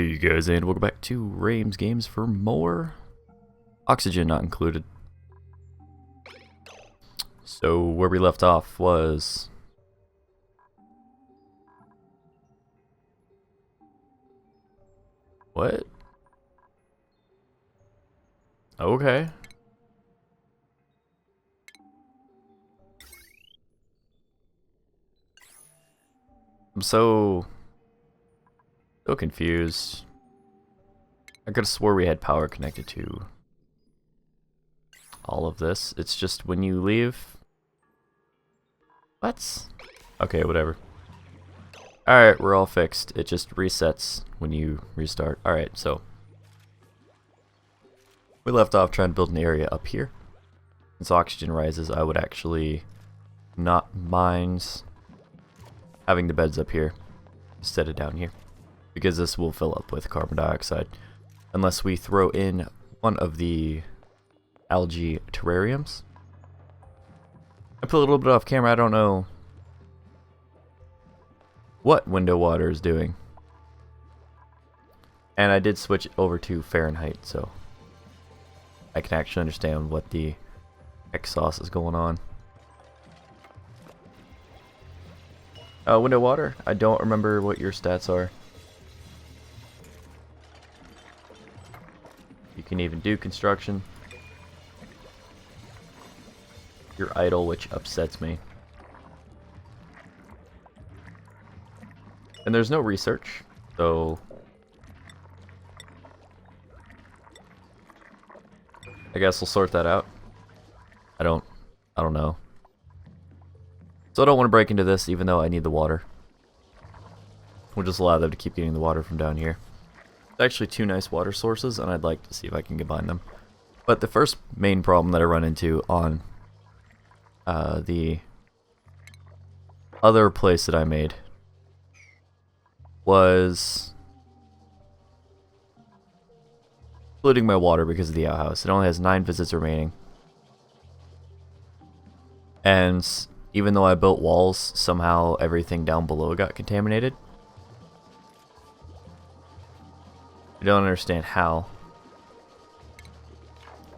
Hey you guys, and welcome back to RamesGames for more oxygen not included. So where we left off was what? Okay. I'm so confused. I could have swore we had power connected to all of this. It's just when you leave. What? Okay, whatever. Alright, we're all fixed. It just resets when you restart. Alright, so we left off trying to build an area up here. As oxygen rises, I would actually not mind having the beds up here instead of down here, because this will fill up with carbon dioxide unless we throw in one of the algae terrariums. I put a little bit off camera. I don't know what window water is doing, and I did switch it over to Fahrenheit so I can actually understand what the heck sauce is going on. Window water, I don't remember what your stats are. You can even do construction. You're idle, which upsets me. And there's no research, so I guess we'll sort that out. I don't know. So I don't want to break into this, even though I need the water. We'll just allow them to keep getting the water from down here. It's actually two nice water sources, and I'd like to see if I can combine them. But the first main problem that I run into on the other place that I made was including my water because of the outhouse. It only has 9 visits remaining. And even though I built walls, somehow everything down below got contaminated. I don't understand how.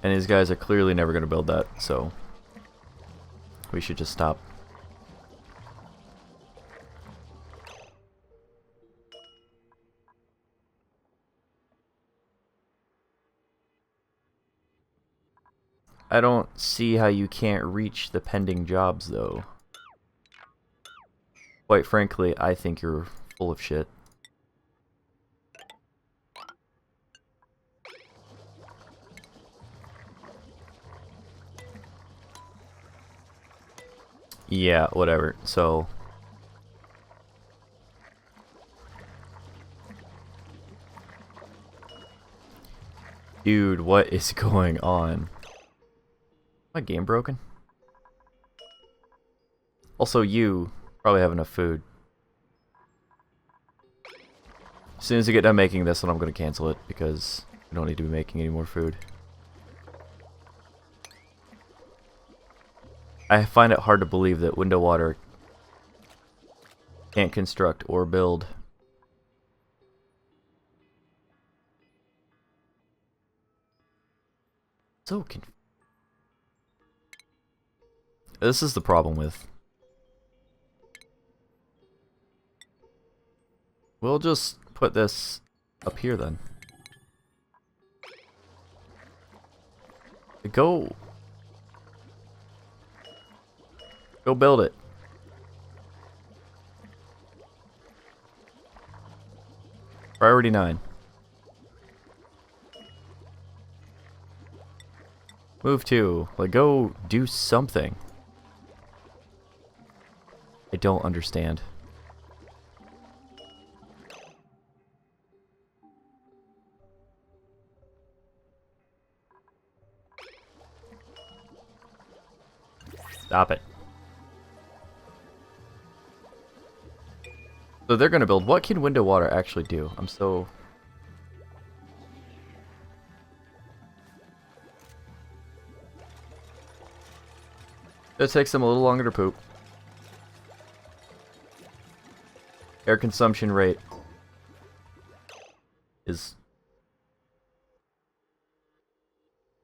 And these guys are clearly never going to build that, so we should just stop. I don't see how you can't reach the pending jobs, though. Quite frankly, I think you're full of shit. Yeah, whatever. So dude, what is going on? My game broken? Also, you probably have enough food. As soon as I get done making this one, I'm going to cancel it because I don't need to be making any more food. I find it hard to believe that window water can't construct or build. So confused. This is the problem with. We'll just put this up here then. Go build it. Priority 9. Move 2. Like, go do something. I don't understand. Stop it. So they're gonna build. What can window water actually do? I'm so. It takes them a little longer to poop. Air consumption rate is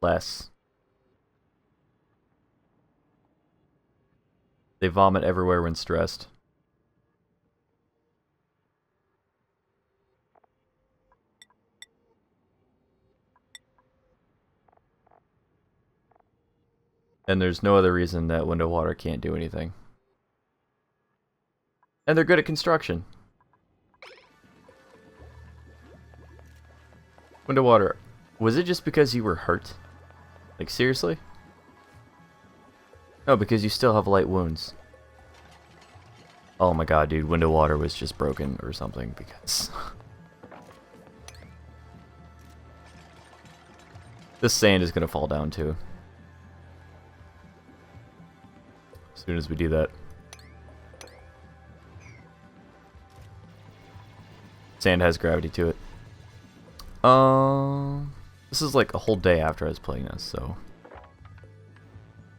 less. They vomit everywhere when stressed. And there's no other reason that window water can't do anything. And they're good at construction. Window water, was it just because you were hurt? Like, seriously? No, because you still have light wounds. Oh my god, dude, window water was just broken or something because... This sand is gonna fall down too. As soon as we do that. Sand has gravity to it. This is like a whole day after I was playing this, so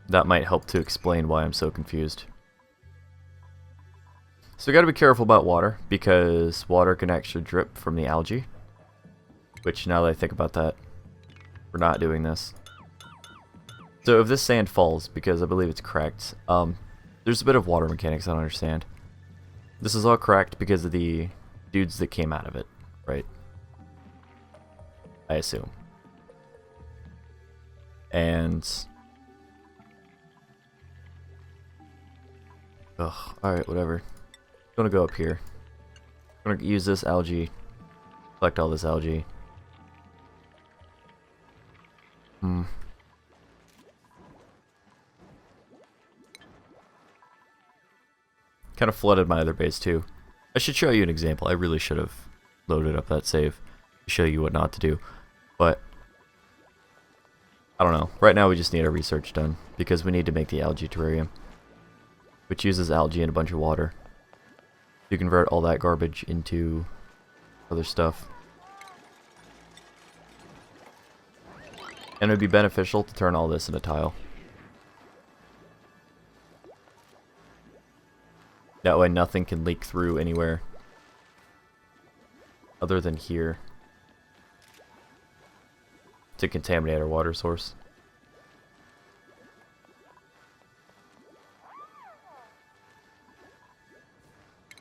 that might help to explain why I'm so confused. So we gotta be careful about water, because water can actually drip from the algae. Which, now that I think about that, we're not doing this. So if this sand falls, because I believe it's cracked, there's a bit of water mechanics I don't understand. This is all cracked because of the dudes that came out of it, right? I assume. And... ugh, alright, whatever. I'm gonna go up here. I'm gonna use this algae, collect all this algae. Kind of flooded my other base too. I should show you an example. I really should have loaded up that save to show you what not to do. But I don't know. Right now we just need our research done because we need to make the algae terrarium, which uses algae and a bunch of water. You convert all that garbage into other stuff. And it would be beneficial to turn all this into tile. That way nothing can leak through anywhere other than here to contaminate our water source.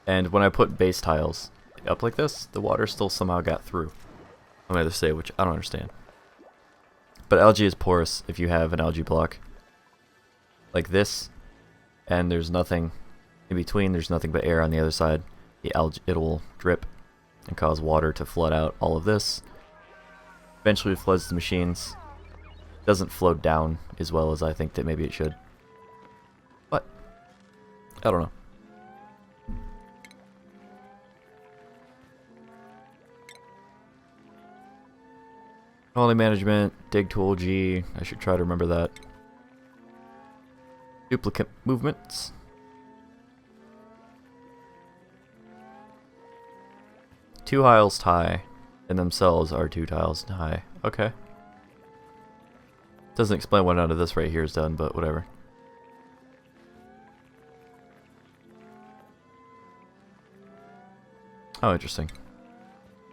And when I put base tiles up like this, the water still somehow got through on the other side, which I don't understand. But algae is porous if you have an algae block like this, and there's nothing in between, there's nothing but air on the other side. The algae, it will drip and cause water to flood out all of this. Eventually it floods the machines. Doesn't flow down as well as I think that maybe it should. But I don't know. Quality management, dig tool G. I should try to remember that. Duplicate movements. Two tiles high, and themselves are 2 tiles high. Okay. Doesn't explain why none of this right here is done, but whatever. Oh, interesting.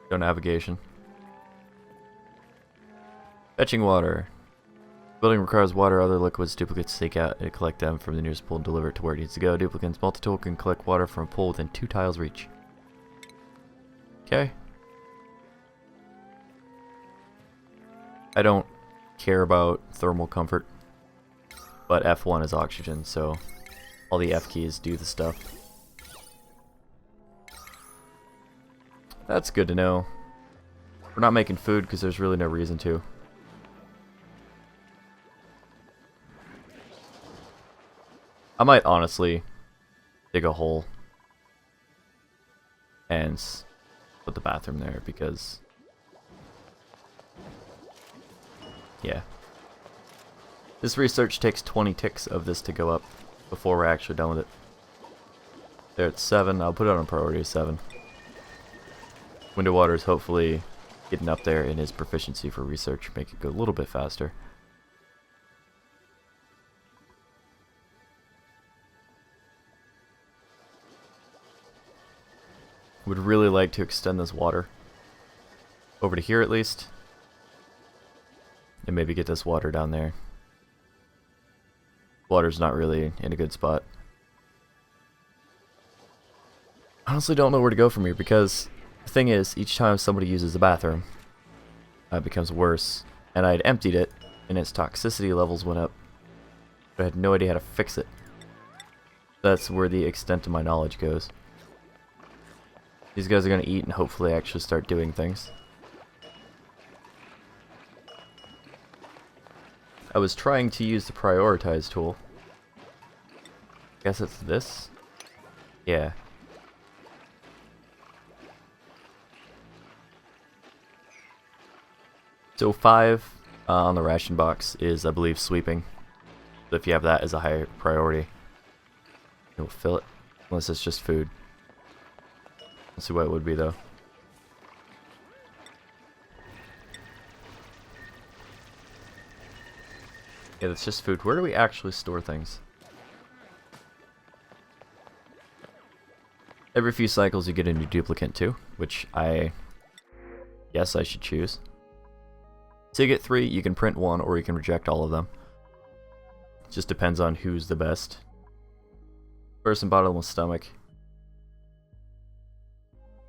Go navigation. Fetching water. Building requires water, other liquids, duplicates take out and collect them from the nearest pool and deliver it to where it needs to go. Duplicates multi-tool can collect water from a pool within 2 tiles reach. Okay. I don't care about thermal comfort, but F1 is oxygen, so all the F keys do the stuff. That's good to know. We're not making food because there's really no reason to. I might honestly dig a hole and put the bathroom there because, yeah. This research takes 20 ticks of this to go up before we're actually done with it. There it's 7. I'll put it on priority 7. Window water is hopefully getting up there in his proficiency for research, make it go a little bit faster. Would really like to extend this water over to here at least. And maybe get this water down there. Water's not really in a good spot. I honestly don't know where to go from here because the thing is, each time somebody uses the bathroom, it becomes worse. And I'd emptied it, and its toxicity levels went up. But I had no idea how to fix it. That's where the extent of my knowledge goes. These guys are going to eat and hopefully actually start doing things. I was trying to use the prioritize tool. Guess it's this? Yeah. So 5 on the ration box is, I believe, sweeping. So if you have that as a higher priority, it will fill it. Unless it's just food. Let's see what it would be though. Yeah, that's just food. Where do we actually store things? Every few cycles you get a new duplicant too, which I guess I should choose. So you get 3, you can print 1, or you can reject all of them. It just depends on who's the best. First and bottomless stomach.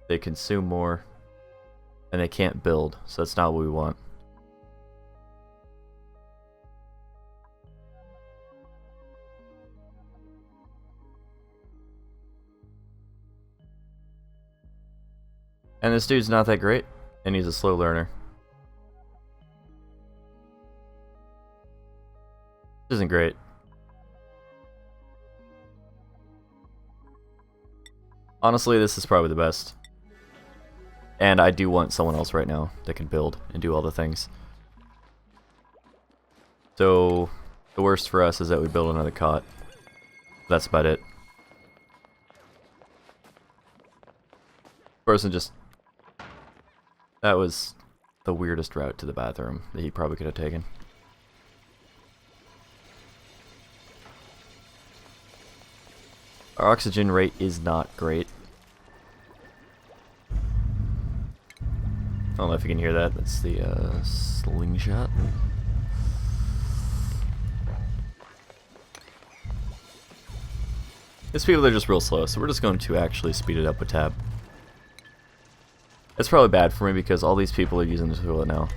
They consume more, and they can't build, so that's not what we want. And this dude's not that great, and he's a slow learner. This isn't great. Honestly, this is probably the best. And I do want someone else right now that can build and do all the things. So, the worst for us is that we build another cot. That's about it. Person just... That was the weirdest route to the bathroom that he probably could have taken. Our oxygen rate is not great. I don't know if you can hear that. That's the slingshot. These people are just real slow, so we're just going to actually speed it up with tab. It's probably bad for me because all these people are using the toilet now.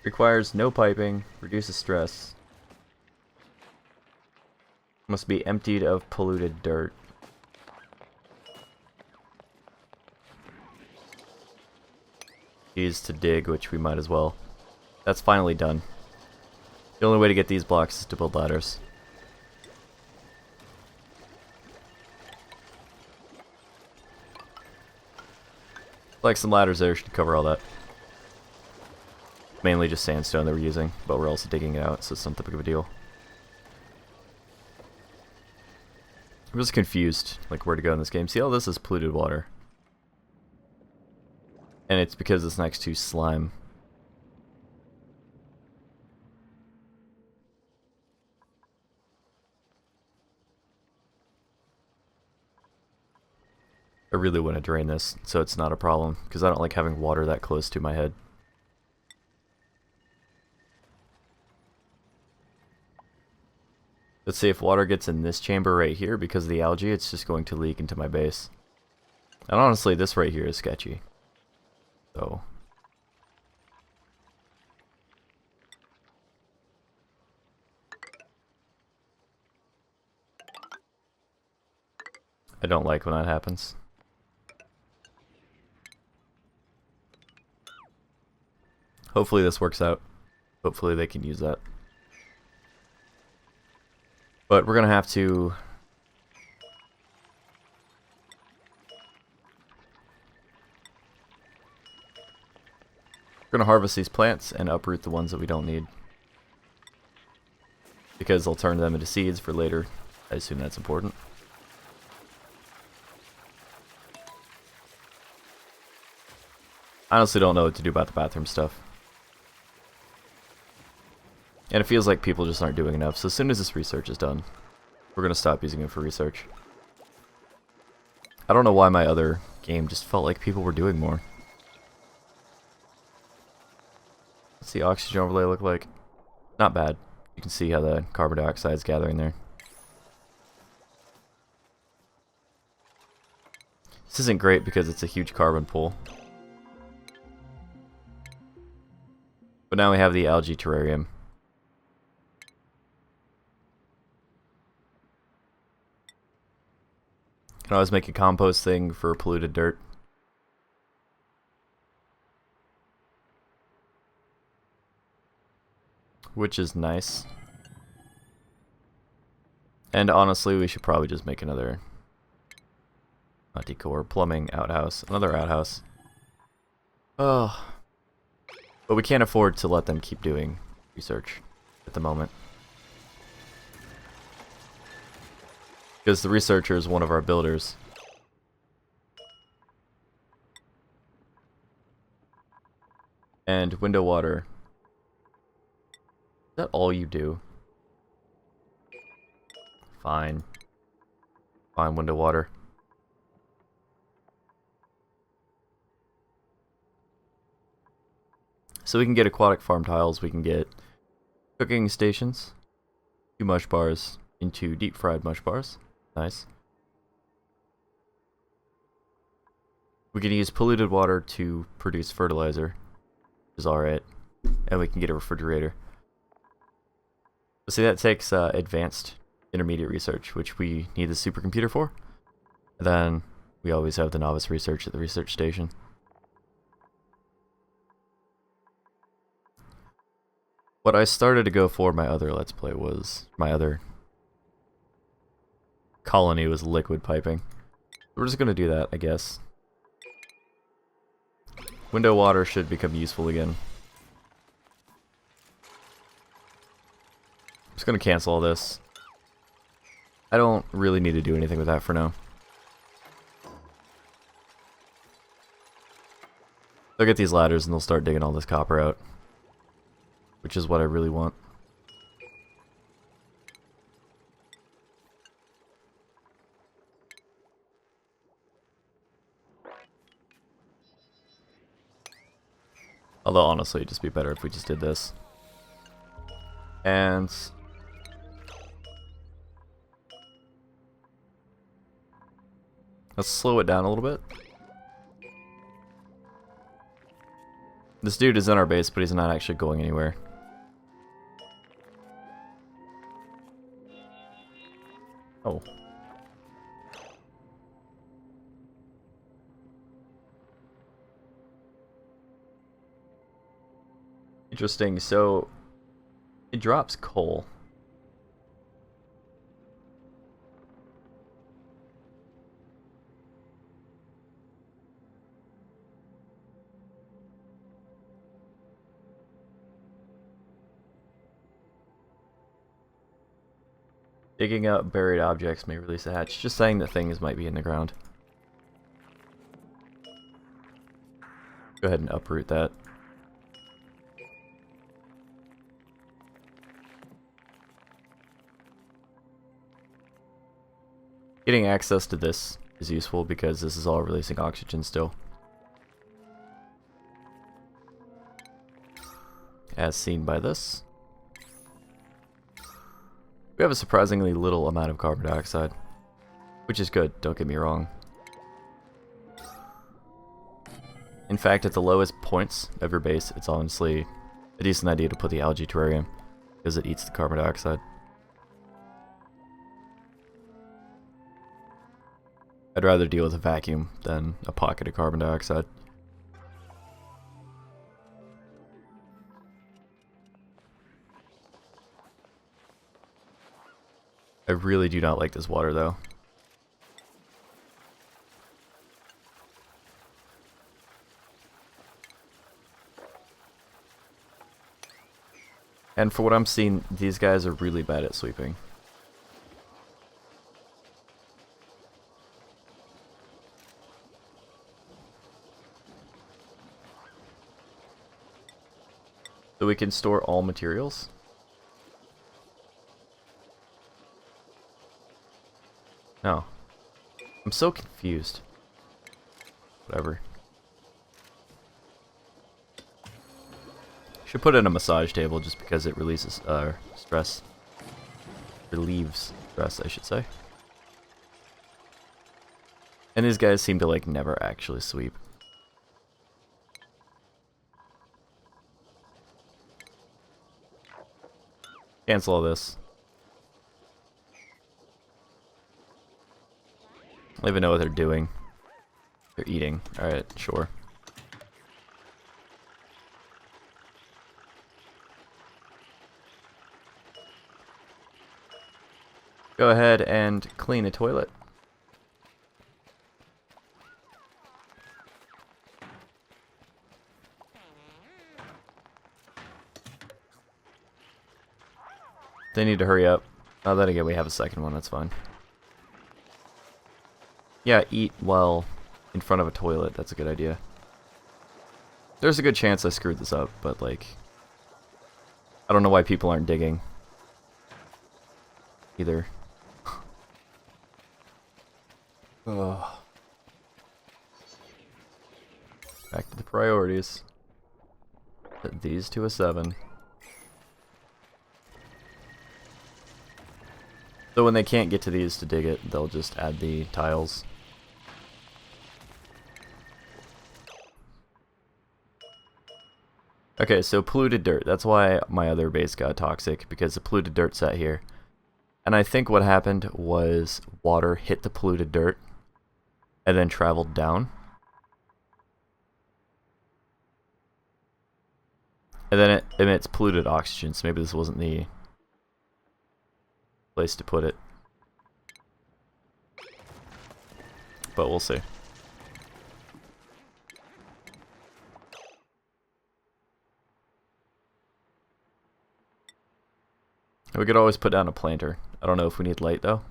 Requires no piping, reduces stress. Must be emptied of polluted dirt. Used to dig, which we might as well. That's finally done. The only way to get these blocks is to build ladders. Like some ladders there should cover all that. Mainly just sandstone that we're using, but we're also digging it out, so it's not that big of a deal. I'm just confused, like where to go in this game. See, all this is polluted water. And it's because it's next to slime. I really want to drain this, so it's not a problem, because I don't like having water that close to my head. Let's see, if water gets in this chamber right here because of the algae, it's just going to leak into my base. And honestly, this right here is sketchy. So... I don't like when that happens. Hopefully this works out. Hopefully they can use that. But we're gonna have to... We're gonna harvest these plants and uproot the ones that we don't need. Because I'll turn them into seeds for later. I assume that's important. I honestly don't know what to do about the bathroom stuff. And it feels like people just aren't doing enough. So as soon as this research is done, we're going to stop using it for research. I don't know why my other game just felt like people were doing more. What's the oxygen overlay look like? Not bad. You can see how the carbon dioxide is gathering there. This isn't great because it's a huge carbon pool. But now we have the algae terrarium. Can always make a compost thing for polluted dirt. Which is nice. And honestly, we should probably just make another decor plumbing outhouse. Another outhouse. Oh. But we can't afford to let them keep doing research at the moment. Because the researcher is one of our builders. And window water. Is that all you do? Fine. Fine, window water. So we can get aquatic farm tiles, we can get cooking stations, 2 mush bars into deep fried mush bars. Nice. We can use polluted water to produce fertilizer, which is alright. And we can get a refrigerator. But see, that takes advanced intermediate research, which we need the supercomputer for. And then we always have the novice research at the research station. What I started to go for my other Let's Play was, my other colony was liquid piping. We're just going to do that, I guess. Window water should become useful again. I'm just going to cancel all this. I don't really need to do anything with that for now. They'll get these ladders and they'll start digging all this copper out. Which is what I really want. Although honestly, it'd just be better if we just did this. And let's slow it down a little bit. This dude is in our base, but he's not actually going anywhere. Oh. Interesting, so it drops coal. Digging up buried objects may release a hatch. Just saying that things might be in the ground. Go ahead and uproot that. Getting access to this is useful because this is all releasing oxygen still. As seen by this. We have a surprisingly little amount of carbon dioxide, which is good, don't get me wrong. In fact, at the lowest points of your base, it's honestly a decent idea to put the algae terrarium, because it eats the carbon dioxide. I'd rather deal with a vacuum than a pocket of carbon dioxide. I really do not like this water though. And for what I'm seeing, these guys are really bad at sweeping. So we can store all materials. No. I'm so confused. Whatever. Should put in a massage table just because it releases stress. Relieves stress, I should say. And these guys seem to like never actually sweep. Cancel all this. I don't even know what they're doing. They're eating. Alright, sure. Go ahead and clean the toilet. They need to hurry up. Oh, then again, we have a second one, that's fine. Yeah, eat while in front of a toilet, that's a good idea. There's a good chance I screwed this up, but like... I don't know why people aren't digging. Either. Ugh. Back to the priorities. Set these to a 7. So when they can't get to these to dig it, they'll just add the tiles. Okay, so polluted dirt. That's why my other base got toxic, because the polluted dirt sat here. And I think what happened was water hit the polluted dirt and then traveled down. And then it emits polluted oxygen, so maybe this wasn't the place to put it. But we'll see. We could always put down a planter. I don't know if we need light though.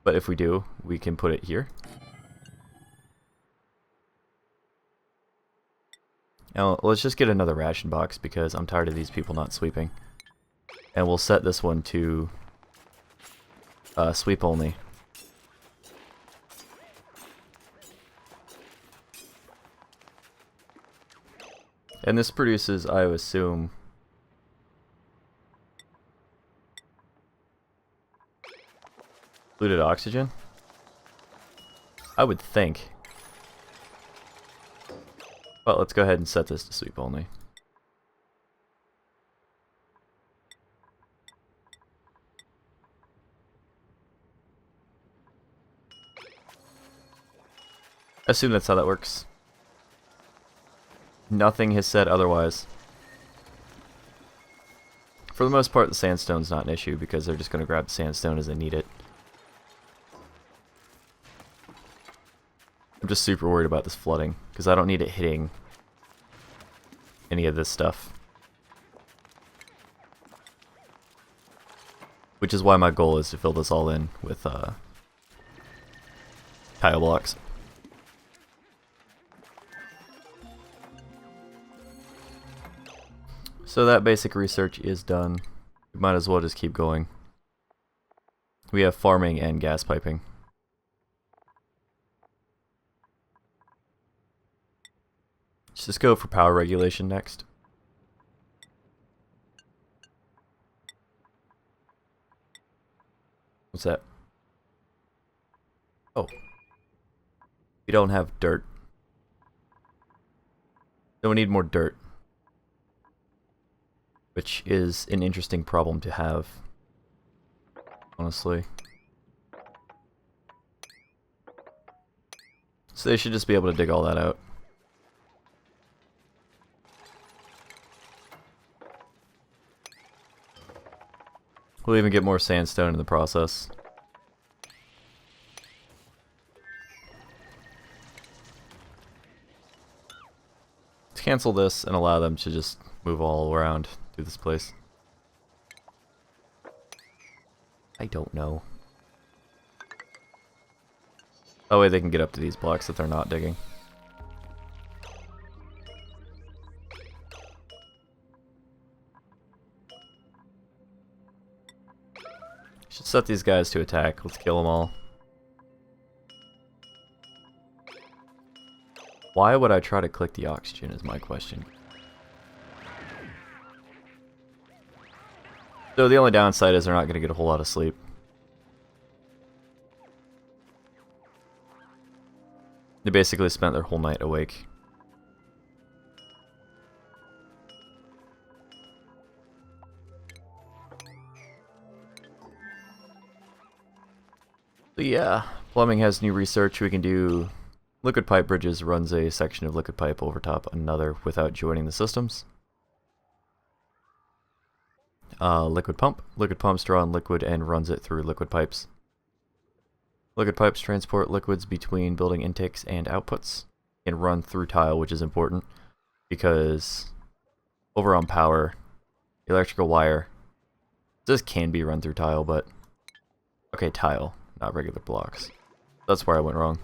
But if we do, we can put it here. Now, let's just get another ration box because I'm tired of these people not sweeping. And we'll set this one to sweep only. And this produces, I would assume, polluted oxygen? I would think. But let's go ahead and set this to sweep only. I assume that's how that works. Nothing has said otherwise. For the most part, the sandstone's not an issue because they're just going to grab the sandstone as they need it. I'm just super worried about this flooding because I don't need it hitting any of this stuff. Which is why my goal is to fill this all in with tile blocks. So that basic research is done. We might as well just keep going. We have farming and gas piping. Let's just go for power regulation next. What's that? Oh. We don't have dirt. So we need more dirt. Which is an interesting problem to have, honestly. So they should just be able to dig all that out. We'll even get more sandstone in the process. Let's cancel this and allow them to just move all around through this place. I don't know. That way they can get up to these blocks that they're not digging. Should set these guys to attack. Let's kill them all. Why would I try to click the oxygen is my question. So the only downside is they're not going to get a whole lot of sleep. They basically spent their whole night awake. So yeah, plumbing has new research. We can do liquid pipe bridges, runs a section of liquid pipe over top another without joining the systems. Liquid pumps draw in liquid and runs it through liquid pipes. Liquid pipes transport liquids between building intakes and outputs and run through tile, which is important because over on power, electrical wire, this can be run through tile, but okay, tile, not regular blocks. That's where I went wrong.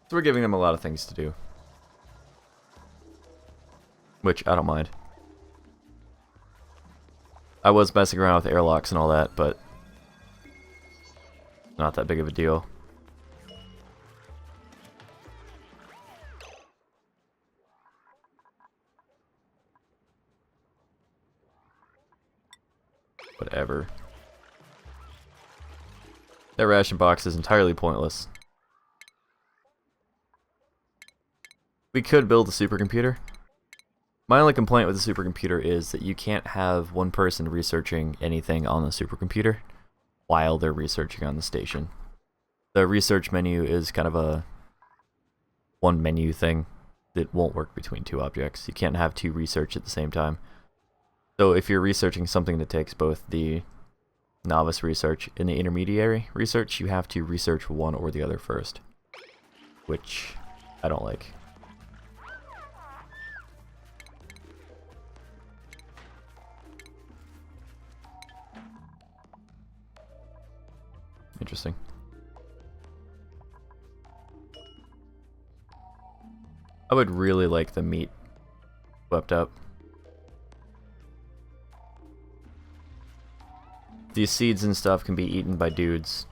So we're giving them a lot of things to do, which I don't mind. I was messing around with airlocks and all that, but not that big of a deal. Whatever. That ration box is entirely pointless. We could build a supercomputer. My only complaint with the supercomputer is that you can't have one person researching anything on the supercomputer while they're researching on the station. The research menu is kind of a one menu thing that won't work between two objects. You can't have two research at the same time. So if you're researching something that takes both the novice research and the intermediary research, you have to research one or the other first, which I don't like. Interesting. I would really like the meat swept up. These seeds and stuff can be eaten by dudes,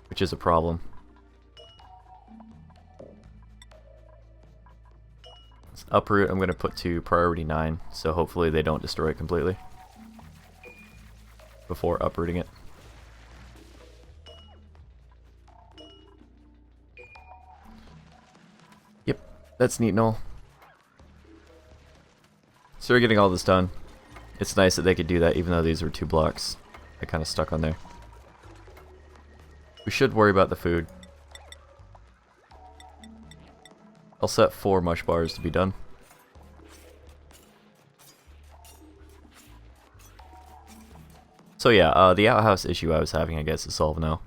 which is a problem. This uproot I'm going to put to priority 9, so hopefully they don't destroy it completely before uprooting it. Yep, that's neat and all. So we're getting all this done. It's nice that they could do that even though these were 2 blocks. I kind of stuck on there. We should worry about the food. I'll set 4 mush bars to be done. So yeah, the outhouse issue I was having I guess is solved now.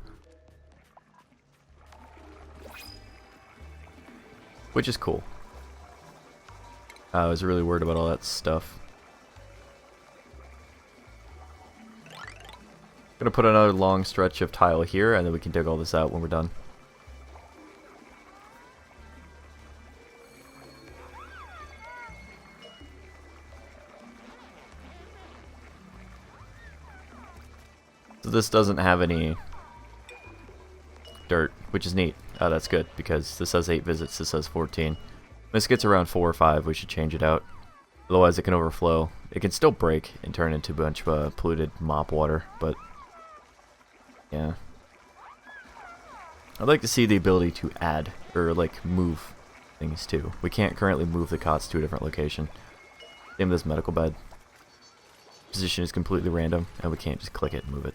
Which is cool. I was really worried about all that stuff. Gonna put another long stretch of tile here and then we can dig all this out when we're done. So this doesn't have any dirt, which is neat. Oh, that's good because this has 8 visits, this has 14. When this gets around 4 or 5, we should change it out. Otherwise it can overflow. It can still break and turn into a bunch of polluted mop water, but yeah. I'd like to see the ability to add, or like move things too. We can't currently move the cots to a different location. Same with this medical bed. Position is completely random, and we can't just click it and move it.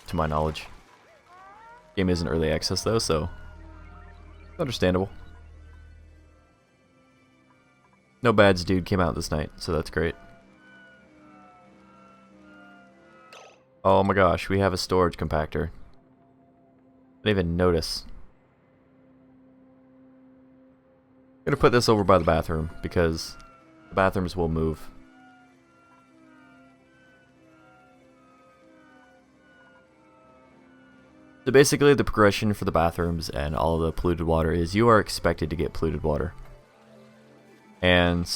To my knowledge. Game isn't early access though, so understandable. No Bads Dude came out this night, so that's great. Oh my gosh, we have a storage compactor. I didn't even notice. I'm gonna put this over by the bathroom because the bathrooms will move. So basically the progression for the bathrooms and all of the polluted water is you are expected to get polluted water. And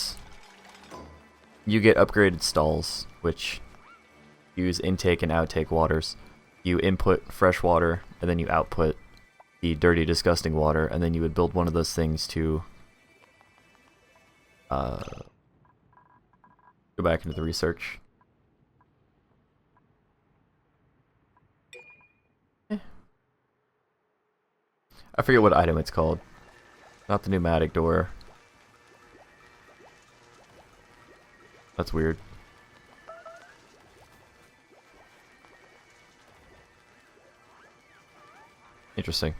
you get upgraded stalls, which use intake and outtake waters. You input fresh water, and then you output the dirty, disgusting water, and then you would build one of those things to go back into the research. I forget what item it's called. Not the pneumatic door. That's weird. Interesting.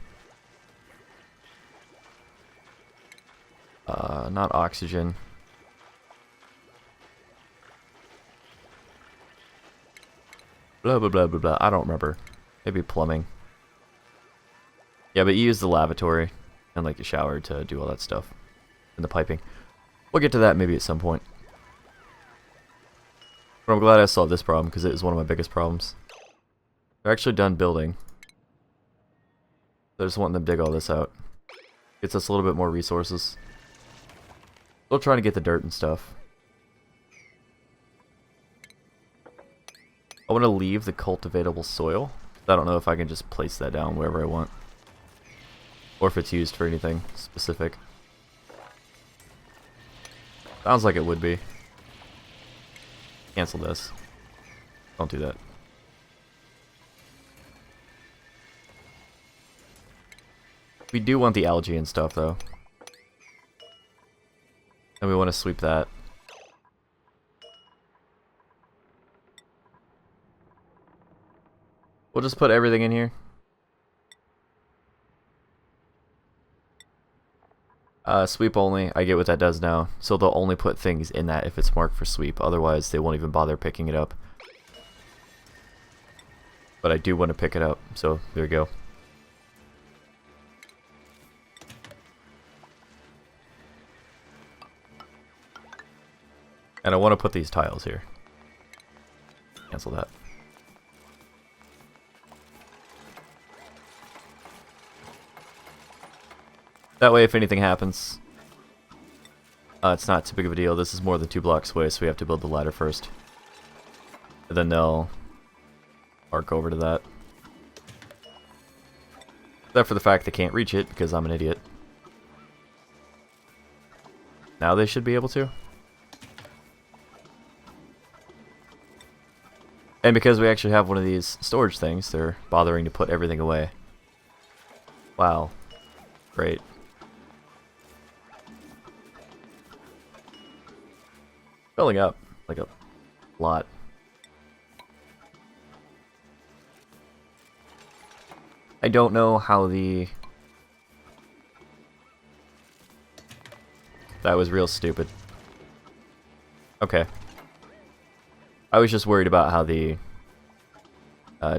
Not oxygen. Blah blah blah blah blah. I don't remember. Maybe plumbing. Yeah, but you use the lavatory and like the shower to do all that stuff. And the piping. We'll get to that maybe at some point. But I'm glad I solved this problem because it is one of my biggest problems. They're actually done building. I just want them to dig all this out. Gets us a little bit more resources. Still trying to get the dirt and stuff. I want to leave the cultivatable soil. I don't know if I can just place that down wherever I want. Or if it's used for anything specific. Sounds like it would be. Cancel this. Don't do that. We do want the algae and stuff though. And we want to sweep that. We'll just put everything in here. Sweep only. I get what that does now. So they'll only put things in that if it's marked for sweep. Otherwise, they won't even bother picking it up. But I do want to pick it up. So there we go. And I want to put these tiles here. Cancel that. That way, if anything happens, it's not too big of a deal. This is more than 2 blocks away, so we have to build the ladder first. And then they'll arc over to that. Except for the fact they can't reach it, because I'm an idiot. Now they should be able to. And because we actually have one of these storage things, they're bothering to put everything away. Wow. Great. Filling up like a lot. I don't know how the... That was real stupid. Okay. I was just worried about how the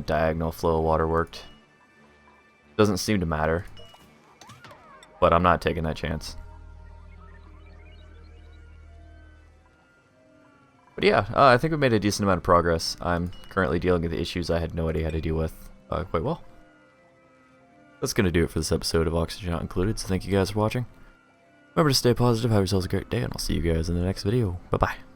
diagonal flow of water worked. Doesn't seem to matter. But I'm not taking that chance. But yeah, I think we made a decent amount of progress. I'm currently dealing with the issues I had no idea how to deal with quite well. That's going to do it for this episode of Oxygen Not Included, so thank you guys for watching. Remember to stay positive, have yourselves a great day, and I'll see you guys in the next video. Bye-bye.